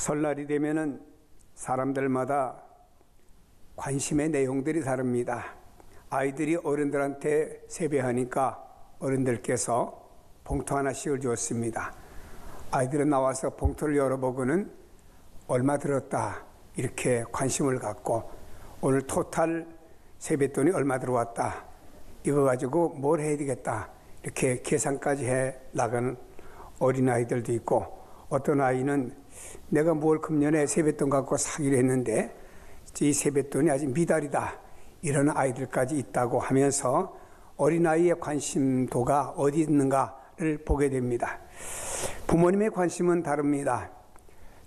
설날이 되면은 사람들마다 관심의 내용들이 다릅니다. 아이들이 어른들한테 세배하니까 어른들께서 봉투 하나씩을 주었습니다. 아이들은 나와서 봉투를 열어보고는 얼마 들었다 이렇게 관심을 갖고, 오늘 토탈 세뱃돈이 얼마 들어왔다, 이거 가지고 뭘 해야 되겠다 이렇게 계산까지 해 나가는 어린아이들도 있고, 어떤 아이는 내가 뭘 금년에 세뱃돈 갖고 사기로 했는데 이 세뱃돈이 아직 미달이다, 이런 아이들까지 있다고 하면서 어린아이의 관심도가 어디 있는가를 보게 됩니다. 부모님의 관심은 다릅니다.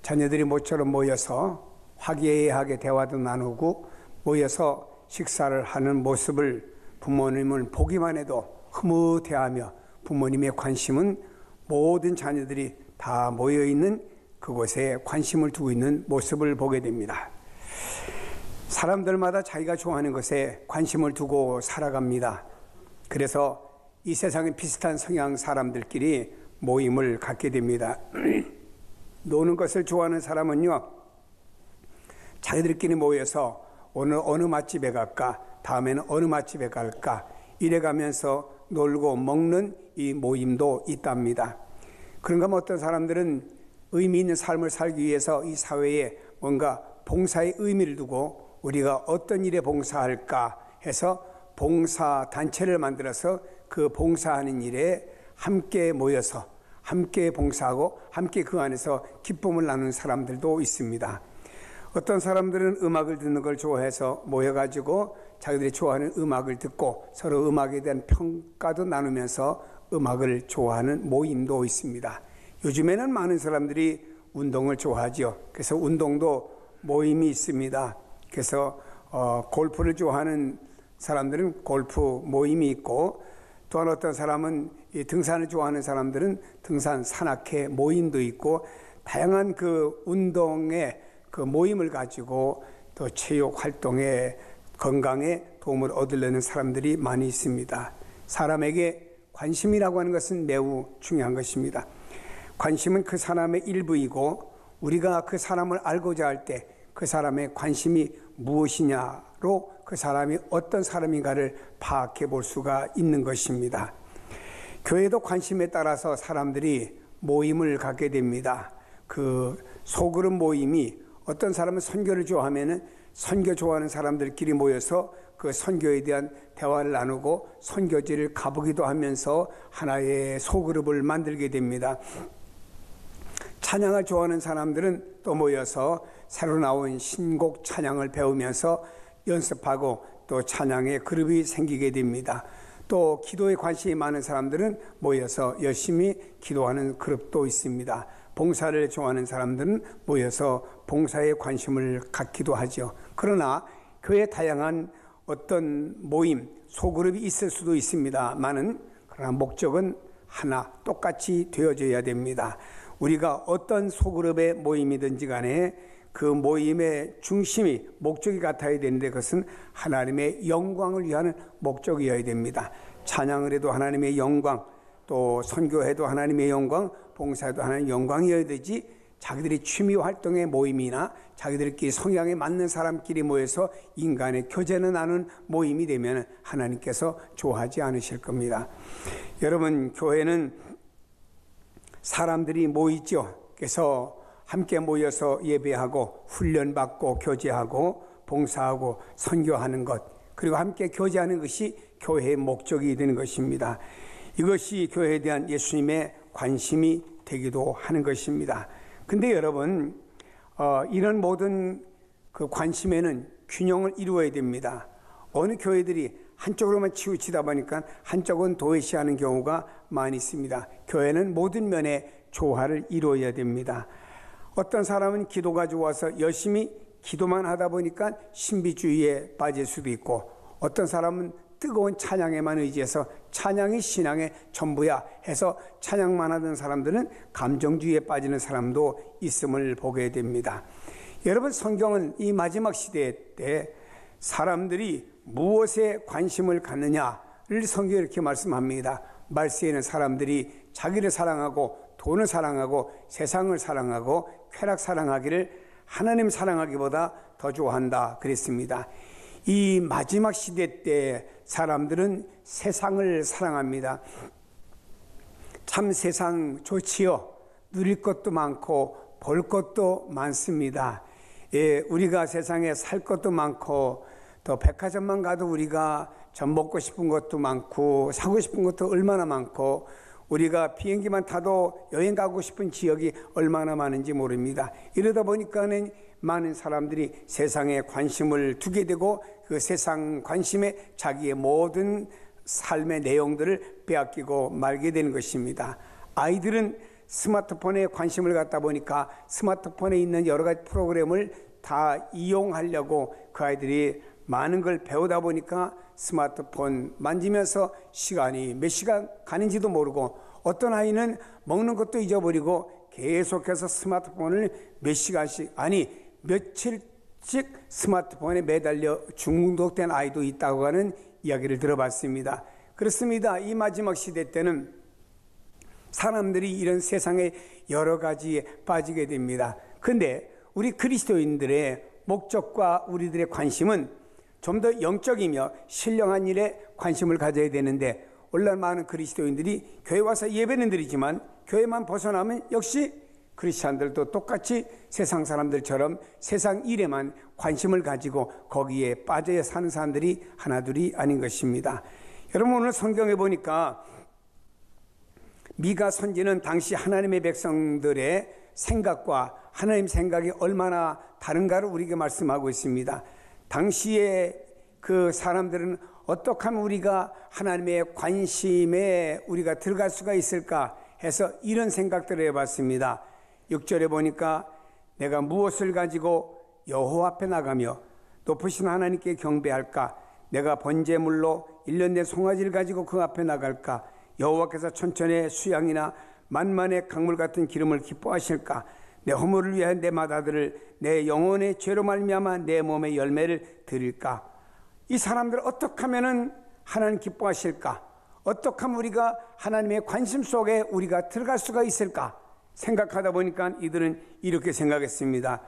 자녀들이 모처럼 모여서 화기애애하게 대화도 나누고 모여서 식사를 하는 모습을 부모님은 보기만 해도 흐뭇해하며, 부모님의 관심은 모든 자녀들이 다 모여있는 그곳에 관심을 두고 있는 모습을 보게 됩니다. 사람들마다 자기가 좋아하는 것에 관심을 두고 살아갑니다. 그래서 이 세상에 비슷한 성향 사람들끼리 모임을 갖게 됩니다. 노는 것을 좋아하는 사람은요, 자기들끼리 모여서 오늘 어느 맛집에 갈까, 다음에는 어느 맛집에 갈까, 이래가면서 놀고 먹는 이 모임도 있답니다. 그런가 하면 어떤 사람들은 의미 있는 삶을 살기 위해서 이 사회에 뭔가 봉사의 의미를 두고 우리가 어떤 일에 봉사할까 해서 봉사단체를 만들어서 그 봉사하는 일에 함께 모여서 함께 봉사하고 함께 그 안에서 기쁨을 나누는 사람들도 있습니다. 어떤 사람들은 음악을 듣는 걸 좋아해서 모여가지고 자기들이 좋아하는 음악을 듣고 서로 음악에 대한 평가도 나누면서 음악을 좋아하는 모임도 있습니다. 요즘에는 많은 사람들이 운동을 좋아하죠. 그래서 운동도 모임이 있습니다. 그래서 골프를 좋아하는 사람들은 골프 모임이 있고, 또한 어떤 사람은 등산을 좋아하는 사람들은 등산 산악회 모임도 있고, 다양한 그 운동의 그 모임을 가지고 또 체육 활동에 건강에 도움을 얻으려는 사람들이 많이 있습니다. 사람에게 관심이라고 하는 것은 매우 중요한 것입니다. 관심은 그 사람의 일부이고, 우리가 그 사람을 알고자 할 때 그 사람의 관심이 무엇이냐로 그 사람이 어떤 사람인가를 파악해 볼 수가 있는 것입니다. 교회도 관심에 따라서 사람들이 모임을 갖게 됩니다. 그 소그룹 모임이, 어떤 사람은 선교를 좋아하면은 선교 좋아하는 사람들끼리 모여서 그 선교에 대한 대화를 나누고 선교지를 가보기도 하면서 하나의 소그룹을 만들게 됩니다. 찬양을 좋아하는 사람들은 또 모여서 새로 나온 신곡 찬양을 배우면서 연습하고 또 찬양의 그룹이 생기게 됩니다. 또 기도에 관심이 많은 사람들은 모여서 열심히 기도하는 그룹도 있습니다. 봉사를 좋아하는 사람들은 모여서 봉사에 관심을 갖기도 하죠. 그러나 교회에 다양한 어떤 모임, 소그룹이 있을 수도 있습니다만은, 그러나 목적은 하나, 똑같이 되어져야 됩니다. 우리가 어떤 소그룹의 모임이든지 간에 그 모임의 중심이, 목적이 같아야 되는데, 그것은 하나님의 영광을 위한 목적이어야 됩니다. 찬양을 해도 하나님의 영광, 또 선교해도 하나님의 영광, 봉사해도 하나님의 영광이어야 되지, 자기들이 취미 활동의 모임이나 자기들끼리 성향에 맞는 사람끼리 모여서 인간의 교제는 나눈 모임이 되면 하나님께서 좋아하지 않으실 겁니다. 여러분, 교회는 사람들이 모이죠. 그래서 함께 모여서 예배하고 훈련받고 교제하고 봉사하고 선교하는 것, 그리고 함께 교제하는 것이 교회의 목적이 되는 것입니다. 이것이 교회에 대한 예수님의 관심이 되기도 하는 것입니다. 근데 여러분, 이런 모든 그 관심에는 균형을 이루어야 됩니다. 어느 교회들이 한쪽으로만 치우치다 보니까 한쪽은 도외시하는 경우가 많이 있습니다. 교회는 모든 면에 조화를 이루어야 됩니다. 어떤 사람은 기도가 좋아서 열심히 기도만 하다 보니까 신비주의에 빠질 수도 있고, 어떤 사람은 뜨거운 찬양에만 의지해서 찬양이 신앙의 전부야 해서 찬양만 하던 사람들은 감정주의에 빠지는 사람도 있음을 보게 됩니다. 여러분, 성경은 이 마지막 시대 때 사람들이 무엇에 관심을 갖느냐를 성경에 이렇게 말씀합니다. 말세에는 사람들이 자기를 사랑하고 돈을 사랑하고 세상을 사랑하고 쾌락 사랑하기를 하나님 사랑하기보다 더 좋아한다 그랬습니다. 이 마지막 시대 때 사람들은 세상을 사랑합니다. 참 세상 좋지요. 누릴 것도 많고 볼 것도 많습니다. 예, 우리가 세상에 살 것도 많고 또 백화점만 가도 우리가 전 먹고 싶은 것도 많고 사고 싶은 것도 얼마나 많고 우리가 비행기만 타도 여행 가고 싶은 지역이 얼마나 많은지 모릅니다. 이러다 보니까는 많은 사람들이 세상에 관심을 두게 되고 그 세상 관심에 자기의 모든 삶의 내용들을 빼앗기고 말게 되는 것입니다. 아이들은 스마트폰에 관심을 갖다 보니까 스마트폰에 있는 여러 가지 프로그램을 다 이용하려고 그 아이들이 많은 걸 배우다 보니까 스마트폰 만지면서 시간이 몇 시간 가는지도 모르고 어떤 아이는 먹는 것도 잊어버리고 계속해서 스마트폰을 몇 시간씩 아니 며칠씩 스마트폰에 매달려 중독된 아이도 있다고 하는 이야기를 들어봤습니다. 그렇습니다. 이 마지막 시대 때는 사람들이 이런 세상의 여러 가지에 빠지게 됩니다. 그런데 우리 그리스도인들의 목적과 우리들의 관심은 좀 더 영적이며 신령한 일에 관심을 가져야 되는데 오늘날 많은 그리스도인들이 교회 와서 예배는 드리지만 교회만 벗어나면 역시 크리스찬들도 똑같이 세상 사람들처럼 세상 일에만 관심을 가지고 거기에 빠져 사는 사람들이 하나둘이 아닌 것입니다. 여러분 오늘 성경에 보니까 미가 선지는 당시 하나님의 백성들의 생각과 하나님 생각이 얼마나 다른가를 우리에게 말씀하고 있습니다. 당시에 그 사람들은 어떻게 하면 우리가 하나님의 관심에 우리가 들어갈 수가 있을까 해서 이런 생각들을 해봤습니다. 6절에 보니까 내가 무엇을 가지고 여호와 앞에 나가며 높으신 하나님께 경배할까? 내가 번제물로 1년 내 송아지를 가지고 그 앞에 나갈까? 여호와께서 천천의 수양이나 만만의 강물 같은 기름을 기뻐하실까? 내 허물을 위하여 내 맏아들을 내 영혼의 죄로 말미암아 내 몸의 열매를 드릴까? 이 사람들 어떻게 하면 하나님 기뻐하실까? 어떻게 하면 우리가 하나님의 관심 속에 우리가 들어갈 수가 있을까? 생각하다 보니까 이들은 이렇게 생각했습니다.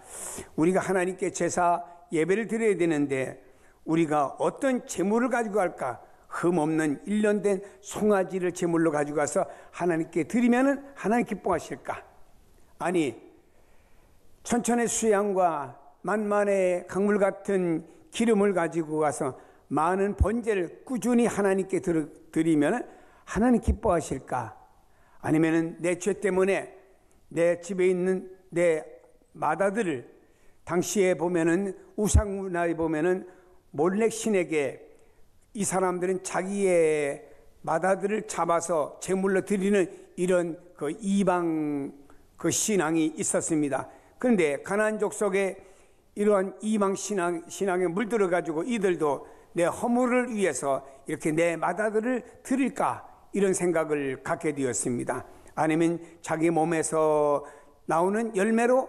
우리가 하나님께 제사 예배를 드려야 되는데 우리가 어떤 제물을 가지고 갈까? 흠없는 1년 된 송아지를 제물로 가지고 가서 하나님께 드리면 하나님 기뻐하실까? 아니 천천의 수양과 만만의 강물 같은 기름을 가지고 가서 많은 번제를 꾸준히 하나님께 드리면 하나님 기뻐하실까? 아니면 내 죄 때문에 내 집에 있는 내 맏아들을 당시에 보면은 우상 문화에 보면은 몰렉 신에게 이 사람들은 자기의 맏아들을 잡아서 제물로 드리는 이런 그 이방 그 신앙이 있었습니다. 그런데 가나안 족속에 이러한 이방 신앙에 물들어 가지고 이들도 내 허물을 위해서 이렇게 내 맏아들을 드릴까 이런 생각을 갖게 되었습니다. 아니면 자기 몸에서 나오는 열매로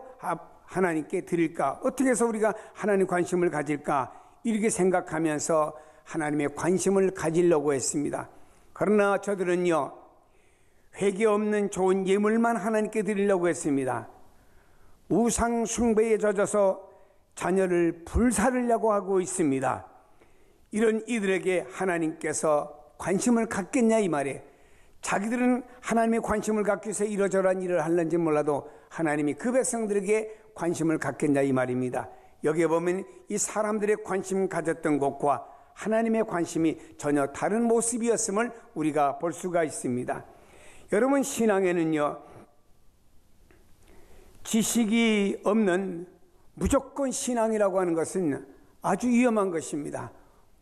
하나님께 드릴까? 어떻게 해서 우리가 하나님 관심을 가질까? 이렇게 생각하면서 하나님의 관심을 가지려고 했습니다. 그러나 저들은요 회개 없는 좋은 예물만 하나님께 드리려고 했습니다. 우상 숭배에 젖어서 자녀를 불살으려고 하고 있습니다. 이런 이들에게 하나님께서 관심을 갖겠냐 이 말이에요. 자기들은 하나님의 관심을 갖기 위해서 이러저러한 일을 하는지 몰라도 하나님이 그 백성들에게 관심을 갖겠냐 이 말입니다. 여기에 보면 이 사람들의 관심 가졌던 것과 하나님의 관심이 전혀 다른 모습이었음을 우리가 볼 수가 있습니다. 여러분 신앙에는요 지식이 없는 무조건 신앙이라고 하는 것은 아주 위험한 것입니다.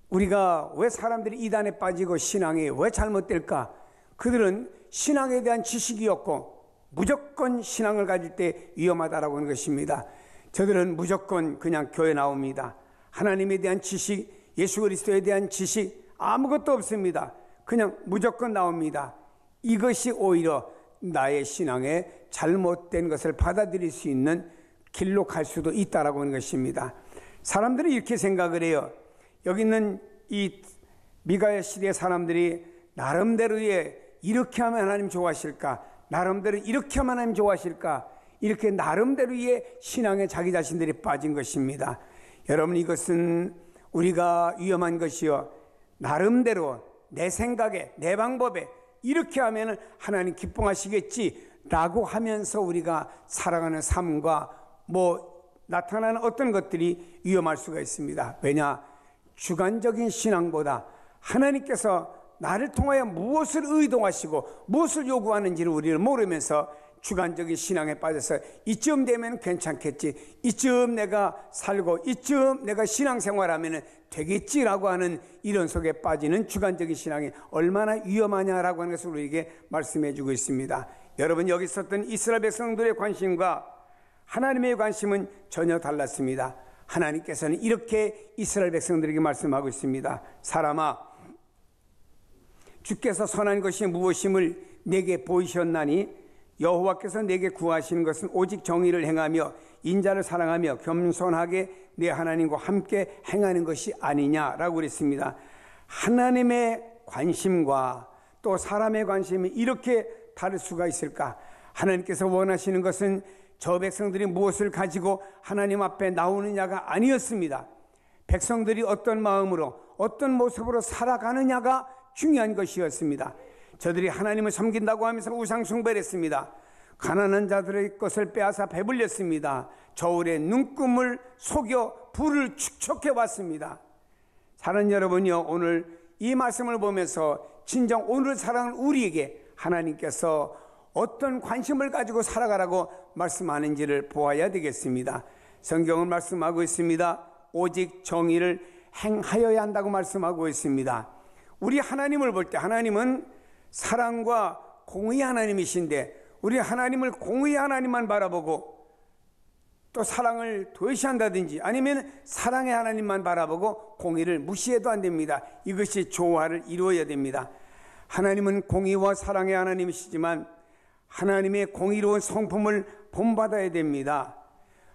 우리가 왜 사람들이 이단에 빠지고 신앙이 왜 잘못될까? 그들은 신앙에 대한 지식이 없고 무조건 신앙을 가질 때 위험하다라고 하는 것입니다. 저들은 무조건 그냥 교회 나옵니다. 하나님에 대한 지식, 예수 그리스도에 대한 지식 아무것도 없습니다. 그냥 무조건 나옵니다. 이것이 오히려 나의 신앙에 잘못된 것을 받아들일 수 있는 길로 갈 수도 있다라고 하는 것입니다. 사람들이 이렇게 생각을 해요. 여기 있는 이 미가의 시대 사람들이 나름대로의 이렇게 하면 하나님 좋아하실까? 나름대로 이렇게 하면 하나님 좋아하실까? 이렇게 나름대로의 신앙에 자기 자신들이 빠진 것입니다. 여러분, 이것은 우리가 위험한 것이요, 나름대로 내 생각에 내 방법에 이렇게 하면 하나님 기뻐하시겠지라고 하면서 우리가 살아가는 삶과 나타나는 어떤 것들이 위험할 수가 있습니다. 왜냐? 주관적인 신앙보다 하나님께서 나를 통하여 무엇을 의도하시고 무엇을 요구하는지를 우리를 모르면서 주관적인 신앙에 빠져서 이쯤 되면 괜찮겠지, 이쯤 내가 살고 이쯤 내가 신앙생활하면 되겠지라고 하는 이런 속에 빠지는 주관적인 신앙이 얼마나 위험하냐라고 하는 것을 우리에게 말씀해 주고 있습니다. 여러분, 여기 있었던 이스라엘 백성들의 관심과 하나님의 관심은 전혀 달랐습니다. 하나님께서는 이렇게 이스라엘 백성들에게 말씀하고 있습니다. 사람아, 주께서 선한 것이 무엇임을 내게 보이셨나니 여호와께서 내게 구하시는 것은 오직 정의를 행하며 인자를 사랑하며 겸손하게 내 하나님과 함께 행하는 것이 아니냐라고 그랬습니다. 하나님의 관심과 또 사람의 관심이 이렇게 다를 수가 있을까? 하나님께서 원하시는 것은 저 백성들이 무엇을 가지고 하나님 앞에 나오느냐가 아니었습니다. 백성들이 어떤 마음으로 어떤 모습으로 살아가느냐가 중요한 것이었습니다. 저들이 하나님을 섬긴다고 하면서 우상 숭배를 했습니다. 가난한 자들의 것을 빼앗아 배불렸습니다. 저울에 눈금을 속여 불을 축적해 왔습니다. 사랑하는 여러분요, 오늘 이 말씀을 보면서 진정 오늘 살아가는 우리에게 하나님께서 어떤 관심을 가지고 살아가라고 말씀하는지를 보아야 되겠습니다. 성경은 말씀하고 있습니다. 오직 정의를 행하여야 한다고 말씀하고 있습니다. 우리 하나님을 볼 때 하나님은 사랑과 공의의 하나님이신데 우리 하나님을 공의의 하나님만 바라보고 또 사랑을 도외시한다든지 아니면 사랑의 하나님만 바라보고 공의를 무시해도 안 됩니다. 이것이 조화를 이루어야 됩니다. 하나님은 공의와 사랑의 하나님이시지만 하나님의 공의로운 성품을 본받아야 됩니다.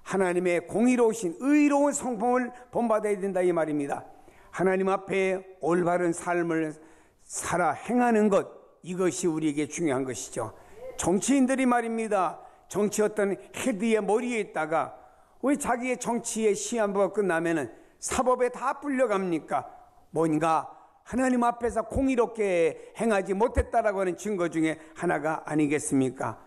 하나님의 공의로우신 의로운 성품을 본받아야 된다 이 말입니다. 하나님 앞에 올바른 삶을 살아 행하는 것, 이것이 우리에게 중요한 것이죠. 정치인들이 말입니다. 정치 어떤 헤드의 머리에 있다가 왜 자기의 정치의 시한부가 끝나면은 사법에 다 불려갑니까? 뭔가 하나님 앞에서 공의롭게 행하지 못했다라고 하는 증거 중에 하나가 아니겠습니까?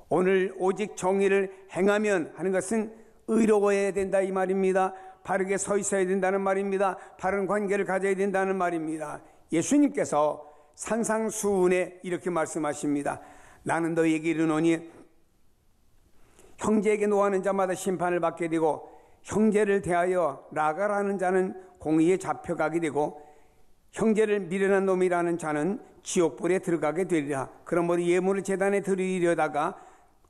오늘 오직 정의를 행하면 하는 것은 의로워야 된다 이 말입니다. 바르게 서 있어야 된다는 말입니다. 바른 관계를 가져야 된다는 말입니다. 예수님께서 산상수훈에 이렇게 말씀하십니다. 나는 너희에게 이르노니 형제에게 노하는 자마다 심판을 받게 되고 형제를 대하여 라가라는 자는 공의에 잡혀가게 되고 형제를 미련한 놈이라는 자는 지옥불에 들어가게 되리라. 그러므로 예물을 제단에 드리려다가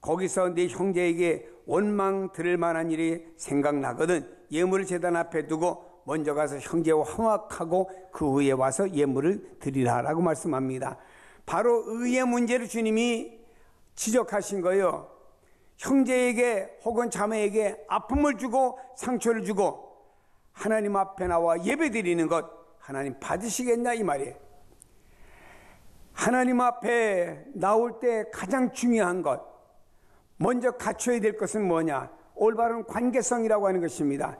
거기서 네 형제에게 원망 들을 만한 일이 생각나거든 예물을 제단 앞에 두고 먼저 가서 형제와 화목하고 그 후에 와서 예물을 드리라라고 말씀합니다. 바로 의의 문제를 주님이 지적하신 거예요. 형제에게 혹은 자매에게 아픔을 주고 상처를 주고 하나님 앞에 나와 예배 드리는 것 하나님 받으시겠냐 이 말이에요. 하나님 앞에 나올 때 가장 중요한 것, 먼저 갖춰야 될 것은 뭐냐? 올바른 관계성이라고 하는 것입니다.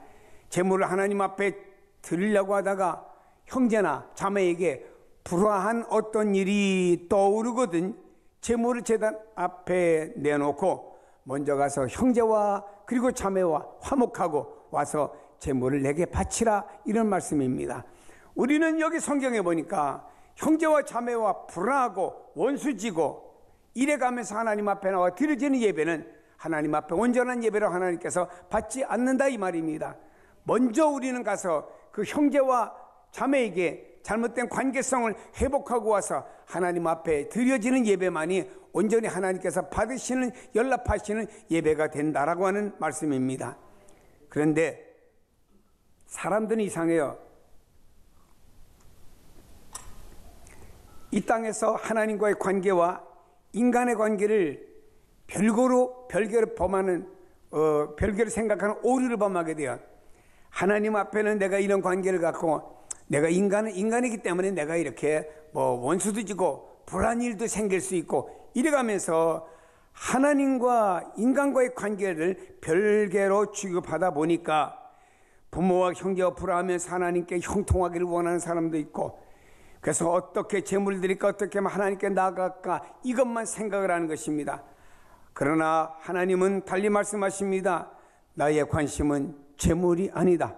재물을 하나님 앞에 드리려고 하다가 형제나 자매에게 불화한 어떤 일이 떠오르거든 재물을 제단 앞에 내놓고 먼저 가서 형제와 그리고 자매와 화목하고 와서 재물을 내게 바치라 이런 말씀입니다. 우리는 여기 성경에 보니까 형제와 자매와 불화하고 원수지고 이래가면서 하나님 앞에 나와 드려지는 예배는 하나님 앞에 온전한 예배로 하나님께서 받지 않는다 이 말입니다. 먼저 우리는 가서 그 형제와 자매에게 잘못된 관계성을 회복하고 와서 하나님 앞에 드려지는 예배만이 온전히 하나님께서 받으시는 연락하시는 예배가 된다라고 하는 말씀입니다. 그런데 사람들은 이상해요. 이 땅에서 하나님과의 관계와 인간의 관계를 별개로 범하는 별개로 생각하는 오류를 범하게 돼요. 하나님 앞에는 내가 이런 관계를 갖고 내가 인간은 인간이기 때문에 내가 이렇게 원수도 지고 불안 일도 생길 수 있고 이래가면서 하나님과 인간과의 관계를 별개로 취급하다 보니까 부모와 형제와 불화하면서 하나님께 형통하기를 원하는 사람도 있고, 그래서 어떻게 재물을 드릴까, 어떻게 하면 하나님께 나아갈까, 이것만 생각을 하는 것입니다. 그러나 하나님은 달리 말씀하십니다. 나의 관심은 재물이 아니다.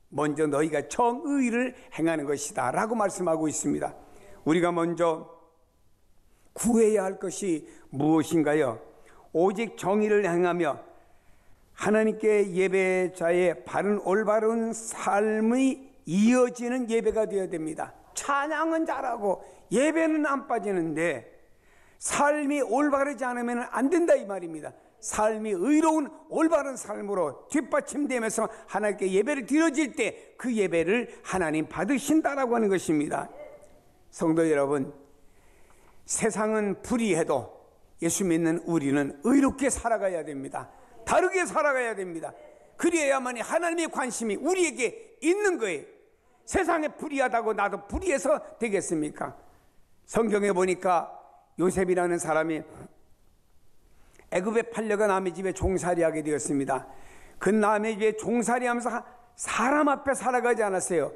먼저 너희가 정의를 행하는 것이다 라고 말씀하고 있습니다. 우리가 먼저 구해야 할 것이 무엇인가요? 오직 정의를 행하며 하나님께 예배자의 바른 올바른 삶이 이어지는 예배가 되어야 됩니다. 찬양은 잘하고 예배는 안 빠지는데 삶이 올바르지 않으면 안 된다 이 말입니다. 삶이 의로운 올바른 삶으로 뒷받침되면서 하나님께 예배를 드려질 때 그 예배를 하나님 받으신다라고 하는 것입니다. 성도 여러분, 세상은 불의해도 예수 믿는 우리는 의롭게 살아가야 됩니다. 다르게 살아가야 됩니다. 그래야만이 하나님의 관심이 우리에게 있는 거예요. 세상에 불의하다고 나도 불의해서 되겠습니까? 성경에 보니까 요셉이라는 사람이 애굽에 팔려가 남의 집에 종살이하게 되었습니다. 그 남의 집에 종살이하면서 사람 앞에 살아가지 않았어요.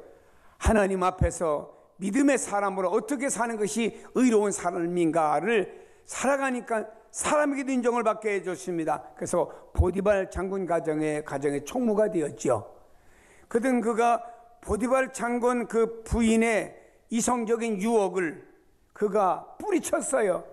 하나님 앞에서 믿음의 사람으로 어떻게 사는 것이 의로운 삶인가를 살아가니까 사람에게도 인정을 받게 해줬습니다. 그래서 보디발 장군 가정의 총무가 되었죠. 그가 보디발 장군 그 부인의 이성적인 유혹을 그가 뿌리쳤어요.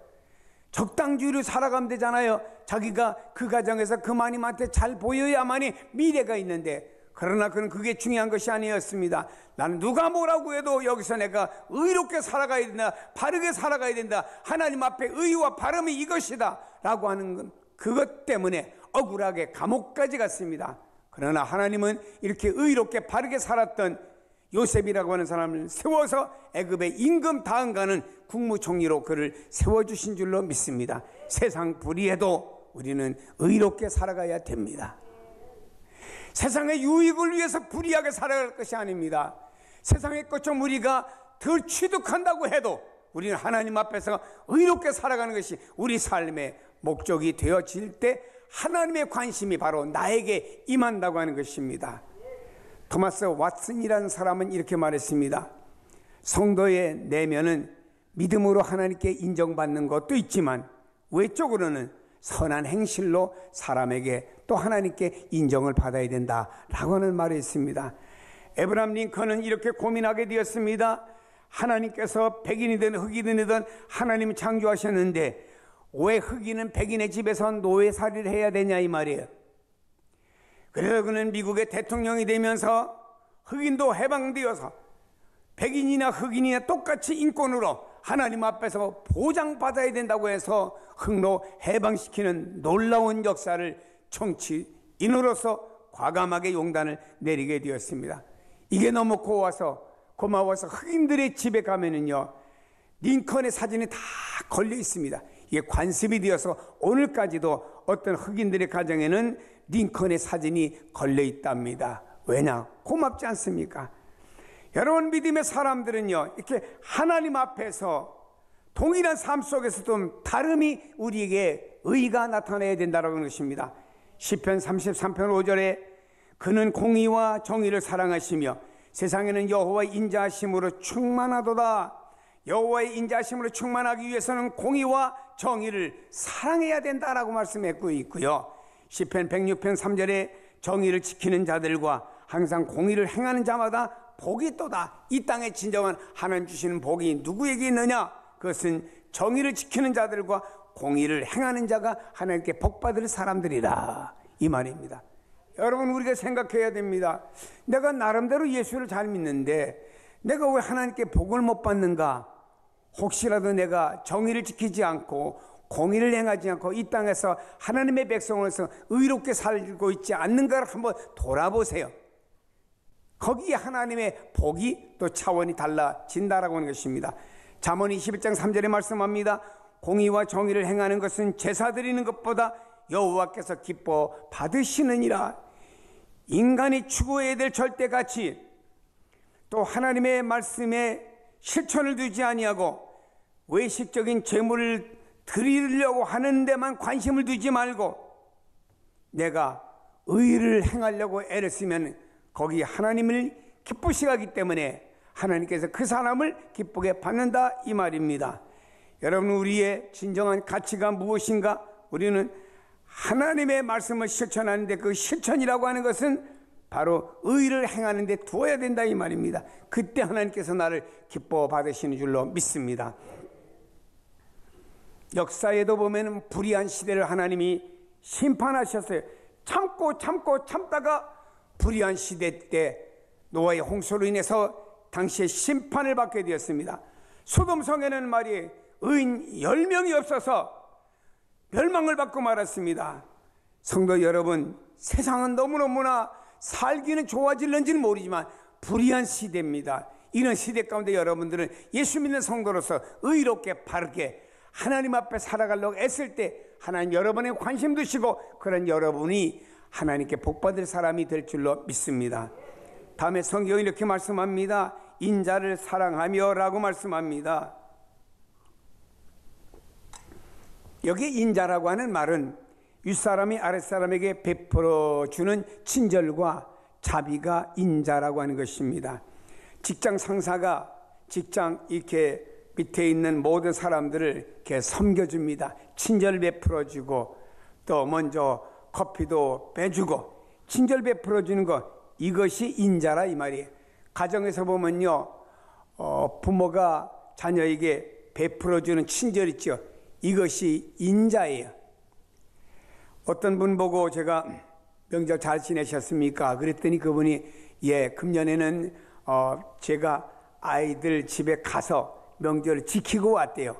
적당주의로 살아가면 되잖아요. 자기가 그 가정에서 그 마님한테 잘 보여야만이 미래가 있는데, 그러나 그는 그게 중요한 것이 아니었습니다. 나는 누가 뭐라고 해도 여기서 내가 의롭게 살아가야 된다, 바르게 살아가야 된다, 하나님 앞에 의와 바름이 이것이다 라고 하는 건 그것 때문에 억울하게 감옥까지 갔습니다. 그러나 하나님은 이렇게 의롭게 바르게 살았던 요셉이라고 하는 사람을 세워서 애굽의 임금 다음가는 국무총리로 그를 세워주신 줄로 믿습니다. 세상 불의해도 우리는 의롭게 살아가야 됩니다. 세상의 유익을 위해서 불의하게 살아갈 것이 아닙니다. 세상의 것 좀 우리가 덜 취득한다고 해도 우리는 하나님 앞에서 의롭게 살아가는 것이 우리 삶의 목적이 되어질 때 하나님의 관심이 바로 나에게 임한다고 하는 것입니다. 토마스 왓슨이라는 사람은 이렇게 말했습니다. 성도의 내면은 믿음으로 하나님께 인정받는 것도 있지만 외적으로는 선한 행실로 사람에게 또 하나님께 인정을 받아야 된다라고 하는 말이 있습니다. 에브라함 링컨은 이렇게 고민하게 되었습니다. 하나님께서 백인이든 흑인이든 하나님이 창조하셨는데 왜 흑인은 백인의 집에서 노예살이를 해야 되냐 이 말이에요. 그래서 그는 미국의 대통령이 되면서 흑인도 해방되어서 백인이나 흑인이나 똑같이 인권으로 하나님 앞에서 보장받아야 된다고 해서 흑로 해방시키는 놀라운 역사를 정치인으로서 과감하게 용단을 내리게 되었습니다. 이게 너무 고마워서 흑인들의 집에 가면은요, 링컨의 사진이 다 걸려 있습니다. 이게 관습이 되어서 오늘까지도 어떤 흑인들의 가정에는 링컨의 사진이 걸려 있답니다. 왜냐? 고맙지 않습니까? 여러분, 믿음의 사람들은요, 이렇게 하나님 앞에서 동일한 삶 속에서 좀 다름이 우리에게 의가 나타나야 된다는 것입니다. 시편 33편 5절에 그는 공의와 정의를 사랑하시며 세상에는 여호와의 인자하심으로 충만하도다. 여호와의 인자하심으로 충만하기 위해서는 공의와 정의를 사랑해야 된다라고 말씀했고 있고요. 시편 106편 3절에 정의를 지키는 자들과 항상 공의를 행하는 자마다 복이 또다. 이 땅에 진정한 하나님 주시는 복이 누구에게 있느냐? 그것은 정의를 지키는 자들과 공의를 행하는 자가 하나님께 복받을 사람들이라 이 말입니다. 여러분, 우리가 생각해야 됩니다. 내가 나름대로 예수를 잘 믿는데 내가 왜 하나님께 복을 못 받는가? 혹시라도 내가 정의를 지키지 않고 공의를 행하지 않고 이 땅에서 하나님의 백성으로서 의롭게 살고 있지 않는가를 한번 돌아보세요. 거기에 하나님의 복이 또 차원이 달라진다라고 하는 것입니다. 잠언 21장 3절에 말씀합니다. 공의와 정의를 행하는 것은 제사 드리는 것보다 여호와께서 기뻐 받으시느니라. 인간이 추구해야 될 절대가치, 또 하나님의 말씀에 실천을 두지 아니하고 외식적인 재물을 드리려고 하는 데만 관심을 두지 말고 내가 의를 행하려고 애를 쓰면 거기 하나님을 기쁘시게 하기 때문에 하나님께서 그 사람을 기쁘게 받는다 이 말입니다. 여러분, 우리의 진정한 가치가 무엇인가? 우리는 하나님의 말씀을 실천하는데 그 실천이라고 하는 것은 바로 의를 행하는 데 두어야 된다 이 말입니다. 그때 하나님께서 나를 기뻐 받으시는 줄로 믿습니다. 역사에도 보면 불의한 시대를 하나님이 심판하셨어요. 참다가 불의한 시대 때 노아의 홍수로 인해서 당시에 심판을 받게 되었습니다. 소돔 성에는 말이 의인 10명이 없어서 멸망을 받고 말았습니다. 성도 여러분, 세상은 너무너무나 살기는 좋아질는지는 모르지만 불의한 시대입니다. 이런 시대 가운데 여러분들은 예수 믿는 성도로서 의롭게 바르게 하나님 앞에 살아가려고 애쓸 때 하나님 여러분의 관심 두시고 그런 여러분이 하나님께 복받을 사람이 될 줄로 믿습니다. 다음에 성경이 이렇게 말씀합니다. 인자를 사랑하며 라고 말씀합니다. 여기 인자라고 하는 말은 윗사람이 아랫사람에게 베풀어주는 친절과 자비가 인자라고 하는 것입니다. 직장 상사가 직장 이렇게 밑에 있는 모든 사람들을 이렇게 섬겨줍니다. 친절 베풀어주고 또 먼저 커피도 빼주고 친절 베풀어주는 것, 이것이 인자라 이 말이에요. 가정에서 보면요, 부모가 자녀에게 베풀어주는 친절 있죠. 이것이 인자예요. 어떤 분 보고 제가 명절 잘 지내셨습니까? 그랬더니 그분이 금년에는 제가 아이들 집에 가서 명절을 지키고 왔대요.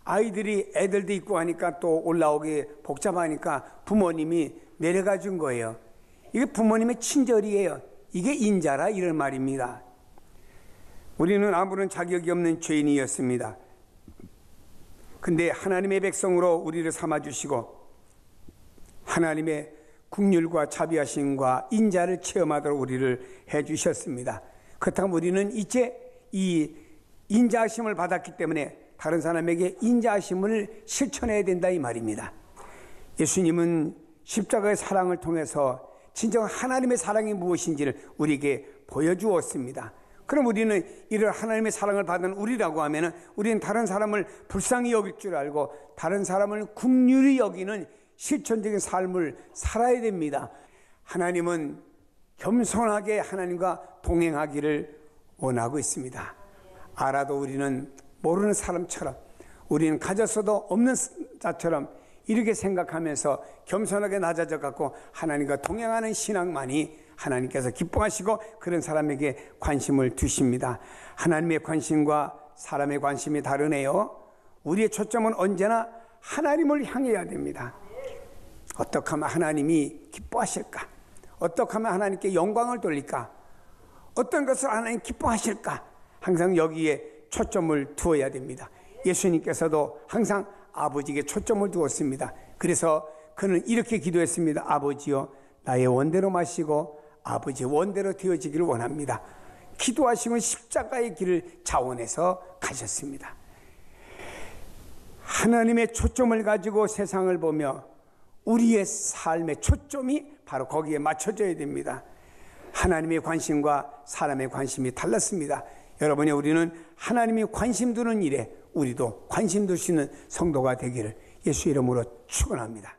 애들도 있고 하니까 또 올라오기 복잡하니까 부모님이 내려가 준 거예요. 이게 부모님의 친절이에요. 이게 인자라 이런 말입니다. 우리는 아무런 자격이 없는 죄인이었습니다. 근데 하나님의 백성으로 우리를 삼아주시고 하나님의 긍휼과 자비하심과 인자를 체험하도록 우리를 해주셨습니다. 그렇다면 우리는 이제 이 인자하심을 받았기 때문에 다른 사람에게 인자하심을 실천해야 된다 이 말입니다. 예수님은 십자가의 사랑을 통해서 진정 하나님의 사랑이 무엇인지를 우리에게 보여주었습니다. 그럼 우리는 이런 하나님의 사랑을 받은 우리라고 하면 우리는 다른 사람을 불쌍히 여길 줄 알고 다른 사람을 긍휼히 여기는 실천적인 삶을 살아야 됩니다. 하나님은 겸손하게 하나님과 동행하기를 원하고 있습니다. 알아도 우리는 모르는 사람처럼, 우리는 가졌어도 없는 자처럼 이렇게 생각하면서 겸손하게 낮아져 갖고 하나님과 동행하는 신앙만이 하나님께서 기뻐하시고 그런 사람에게 관심을 두십니다. 하나님의 관심과 사람의 관심이 다르네요. 우리의 초점은 언제나 하나님을 향해야 됩니다. 어떻게 하면 하나님이 기뻐하실까? 어떻게 하면 하나님께 영광을 돌릴까? 어떤 것을 하나님 기뻐하실까? 항상 여기에 초점을 두어야 됩니다. 예수님께서도 항상 아버지에게 초점을 두었습니다. 그래서 그는 이렇게 기도했습니다. 아버지여, 나의 원대로 마시고 아버지의 원대로 되어지기를 원합니다. 기도하시면 십자가의 길을 자원해서 가셨습니다. 하나님의 초점을 가지고 세상을 보며 우리의 삶의 초점이 바로 거기에 맞춰져야 됩니다. 하나님의 관심과 사람의 관심이 달랐습니다. 여러분이 우리는 하나님이 관심 두는 일에 우리도 관심 둘 수 있는 성도가 되기를 예수 이름으로 축원합니다.